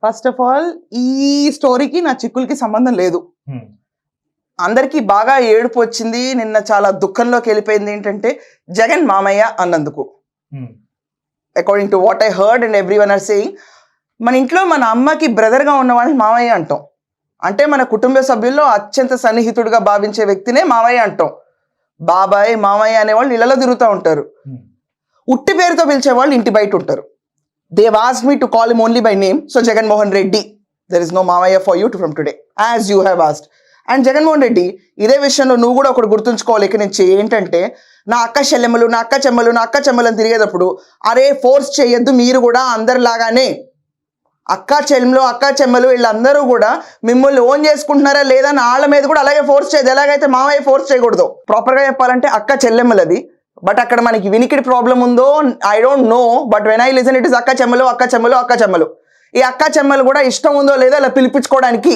First of all ఈ స్టోరీకి నా చిక్కులకి సంబంధం లేదు. అందరికీ బాగా ఏడుపు వచ్చింది, నిన్న చాలా దుఃఖంలోకి వెళ్ళిపోయింది ఏంటంటే జగన్ మామయ్య అన్నందుకు. According to what I heard and every one or saying, మన ఇంట్లో మన అమ్మకి బ్రదర్గా ఉన్న వాళ్ళని మామయ్య అంటాం. అంటే మన కుటుంబ సభ్యుల్లో అత్యంత సన్నిహితుడిగా భావించే వ్యక్తినే మామయ్య అంటాం. బాబాయ్ మామయ్య అనేవాళ్ళు ఇళ్లలో తిరుగుతూ ఉంటారు. ఉట్టి పేరుతో పిలిచేవాళ్ళు ఇంటి బయట ఉంటారు. They asked me to call him only by name. So Jaganmohan Reddy, there is no మామయ్య for you from today as you have asked. And Jaganmohan Reddy, ఇదే విషయంలో నువ్వు కూడా ఒకటి గుర్తుంచుకోవాలి ఇక నుంచి ఏంటంటే, నా అక్క చెల్లెమ్మలు నా అక్క చెమ్మలు నా అక్క చెమ్మలని తిరిగేటప్పుడు అరే ఫోర్స్ చేయొద్దు, మీరు కూడా అందరిలాగానే అక్క చెమ్మలు వీళ్ళందరూ కూడా మిమ్మల్ని ఓన్ చేసుకుంటున్నారా లేదా అని వాళ్ళ మీద కూడా అలాగే ఫోర్స్ చేయదు. ఎలాగైతే మామయ్య ఫోర్స్ చేయకూడదు. ప్రాపర్గా చెప్పాలంటే అక్క చెల్లెమ్మలది. బట్ అక్కడ మనకి వినికిడి ప్రాబ్లం ఉందో I don't know, but when I listen it is అక్క చెమ్మలు. ఈ అక్క చెమ్మలు కూడా ఇష్టం ఉందో లేదో అలా పిలిపించుకోవడానికి